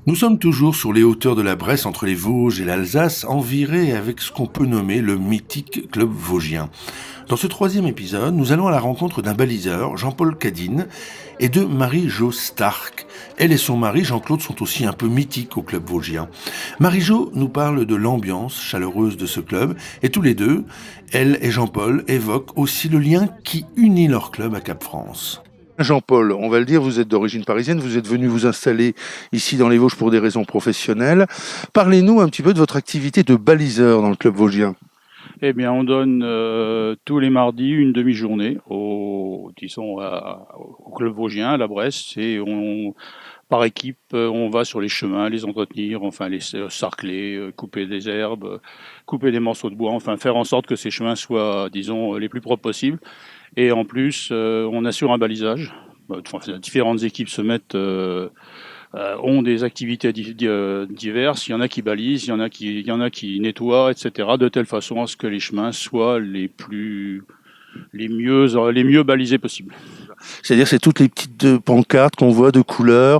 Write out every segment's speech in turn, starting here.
Nous sommes toujours sur les hauteurs de la Bresse entre les Vosges et l'Alsace, envirés avec ce qu'on peut nommer le mythique club vosgien. Dans ce troisième épisode, nous allons à la rencontre d'un baliseur, Jean-Paul Cadine, et de Marie-Jo Stark. Elle et son mari, Jean-Claude, sont aussi un peu mythiques au club vosgien. Marie-Jo nous parle de l'ambiance chaleureuse de ce club, et tous les deux, elle et Jean-Paul, évoquent aussi le lien qui unit leur club à Cap-France. Jean-Paul, on va le dire, vous êtes d'origine parisienne, vous êtes venu vous installer ici dans les Vosges pour des raisons professionnelles. Parlez-nous un petit peu de votre activité de baliseur dans le club vosgien. Eh bien, on donne tous les mardis une demi-journée au club vosgien, à la Bresse, et par équipe, on va sur les chemins, les entretenir, enfin les sarcler, couper des herbes, couper des morceaux de bois, enfin faire en sorte que ces chemins soient, disons, les plus propres possibles. Et en plus, on assure un balisage. Enfin, différentes équipes ont des activités diverses. Il y en a qui balisent, il y en a qui nettoient, etc. De telle façon à ce que les chemins soient les mieux balisés possibles. C'est-à-dire c'est toutes les petites pancartes qu'on voit de couleurs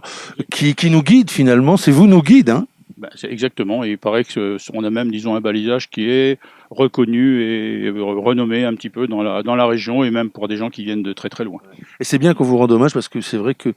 qui nous guident finalement, c'est vous nos guides, hein? Ben, c'est exactement. Et il paraît que on a même, disons, un balisage qui est reconnu et renommé un petit peu dans la région et même pour des gens qui viennent de très très loin. Et c'est bien qu'on vous rende hommage parce que c'est vrai que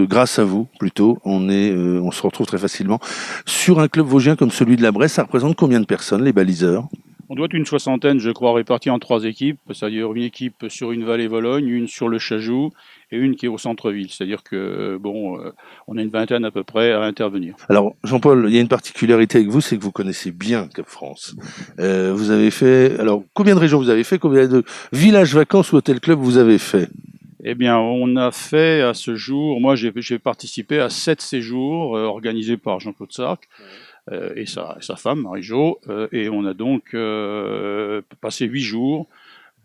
grâce à vous plutôt, on se retrouve très facilement sur un club vosgien comme celui de la Bresse. Ça représente combien de personnes les baliseurs? On doit être une soixantaine, je crois, répartis en trois équipes, c'est-à-dire une équipe sur une vallée Vologne, une sur le Chajou et une qui est au centre-ville. C'est-à-dire que, on a une vingtaine à peu près à intervenir. Alors Jean-Paul, il y a une particularité avec vous, c'est que vous connaissez bien Cap-France. Vous avez fait, alors combien de régions vous avez fait, combien de villages vacances ou hôtel club vous avez fait? Eh bien, on a fait à ce jour, moi j'ai participé à 7 séjours organisés par Jean-Claude Sark et sa femme, Marie-Jo, et on a donc passé 8 jours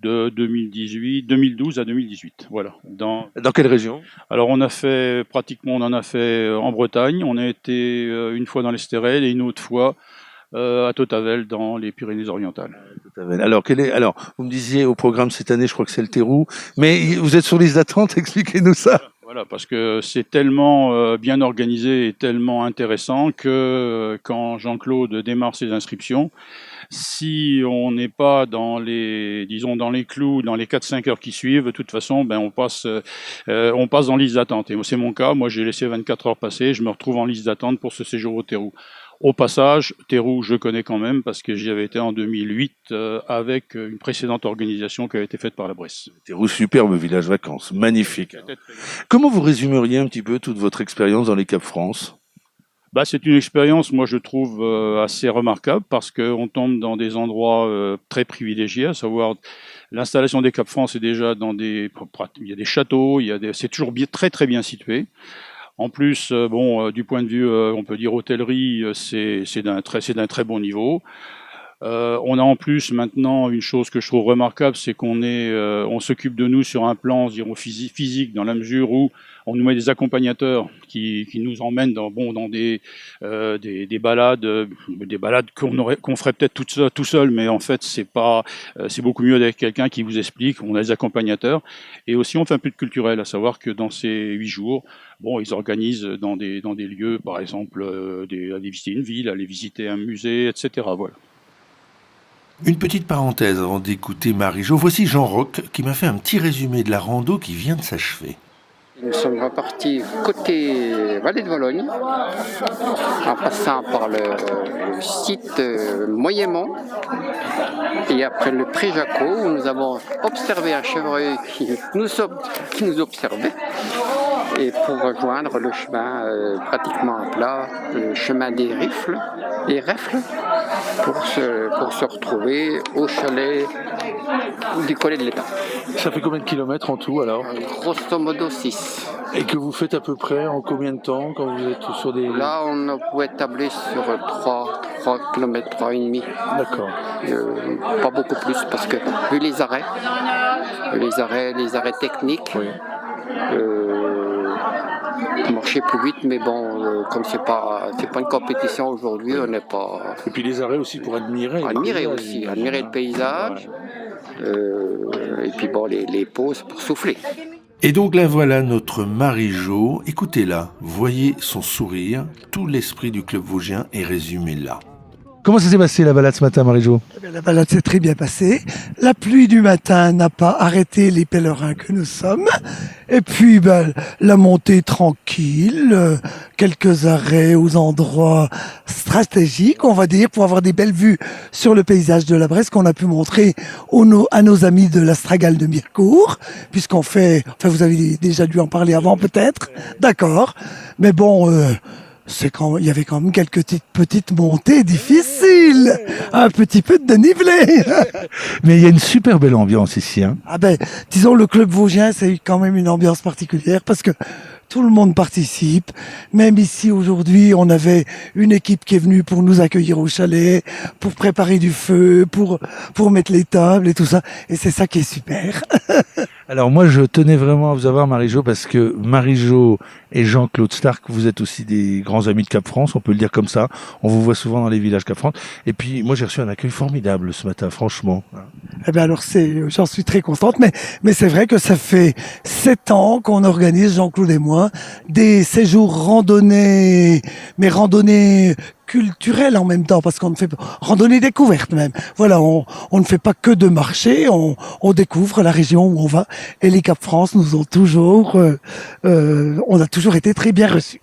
de 2012 à 2018. Voilà. Dans quelle région? Alors on en a fait en Bretagne, on a été une fois dans l'Estérel et une autre fois à Tautavel dans les Pyrénées-Orientales. Alors, vous me disiez au programme cette année, je crois que c'est le Terrou, mais vous êtes sur liste d'attente, expliquez-nous ça. Voilà, parce que c'est tellement bien organisé et tellement intéressant que quand Jean-Claude démarre ses inscriptions, si on n'est pas disons, dans les clous, dans les 4-5 heures qui suivent, de toute façon, on passe en liste d'attente. Et c'est mon cas. Moi, j'ai laissé 24 heures passer. Je me retrouve en liste d'attente pour ce séjour au Terrou. Au passage, Terrou, je connais quand même parce que j'y avais été en 2008 avec une précédente organisation qui avait été faite par la Bresse. Terrou, superbe village vacances, magnifique. Comment vous résumeriez un petit peu toute votre expérience dans les Cap France? Bah, c'est une expérience, moi je trouve assez remarquable parce qu'on tombe dans des endroits très privilégiés, à savoir l'installation des Cap France est déjà il y a des châteaux, c'est toujours très très bien situé. En plus, du point de vue, on peut dire hôtellerie, c'est d'un très bon niveau. On a en plus maintenant une chose que je trouve remarquable, c'est on s'occupe de nous sur un plan, disons, physique, dans la mesure où on nous met des accompagnateurs qui nous emmènent dans des balades, qu'on ferait peut-être tout seul, mais en fait c'est pas, c'est beaucoup mieux avec quelqu'un qui vous explique. On a des accompagnateurs et aussi on fait un peu de culturel, à savoir que dans ces 8 jours, ils organisent dans des lieux, par exemple, aller visiter une ville, aller visiter un musée, etc. Voilà. Une petite parenthèse avant d'écouter Marie-Jo. Voici Jean Roch qui m'a fait un petit résumé de la rando qui vient de s'achever. Nous sommes repartis côté Vallée de Vologne, en passant par le site Moyenmont et après le Pré Jacot où nous avons observé un chevreuil qui nous observait et pour rejoindre le chemin pratiquement à plat, le chemin des Rifles et Reffles pour se retrouver au chalet du collet de l'État. Ça fait combien de kilomètres en tout alors? Grosso modo 6. Et que vous faites à peu près en combien de temps quand vous êtes sur des... Là, on pouvait tabler sur 3 km, 3,5 km. D'accord. Pas beaucoup plus parce que vu les arrêts techniques, Oui. marcher plus vite, mais comme c'est pas une compétition aujourd'hui, on n'est pas... Et puis les arrêts aussi pour admirer. Admirer le paysage, et puis les pauses pour souffler. Et donc là voilà notre Marie-Jo. Écoutez-la, voyez son sourire. Tout l'esprit du club vosgien est résumé là. Comment ça s'est passé la balade ce matin, Marie-Jo? Eh bien, la balade s'est très bien passée. La pluie du matin n'a pas arrêté les pèlerins que nous sommes. Et puis, la montée tranquille, quelques arrêts aux endroits stratégiques, on va dire, pour avoir des belles vues sur le paysage de la Bresse qu'on a pu montrer à nos amis de l'Astragale de Mirecourt, puisqu'on fait, enfin, vous avez déjà dû en parler avant peut-être, d'accord. Mais bon, il y avait quand même quelques petites montées difficiles, un petit peu de dénivelé. Mais il y a une super belle ambiance ici, hein. Ah disons le club vosgien, c'est quand même une ambiance particulière parce que tout le monde participe. Même ici aujourd'hui, on avait une équipe qui est venue pour nous accueillir au chalet, pour préparer du feu, pour mettre les tables et tout ça. Et c'est ça qui est super. Alors moi, je tenais vraiment à vous avoir, Marie-Jo, parce que Marie-Jo et Jean-Claude Stark, vous êtes aussi des grands amis de Cap-France, on peut le dire comme ça. On vous voit souvent dans les villages Cap-France. Et puis, moi, j'ai reçu un accueil formidable ce matin, franchement. Eh bien alors j'en suis très contente, mais c'est vrai que ça fait 7 ans qu'on organise, Jean-Claude et moi, des séjours randonnées, mais randonnées culturelles en même temps, parce qu'on ne fait pas randonnée découverte même. Voilà, on ne fait pas que de marcher, on découvre la région où on va. Et les Cap France nous ont toujours, on a toujours été très bien reçus.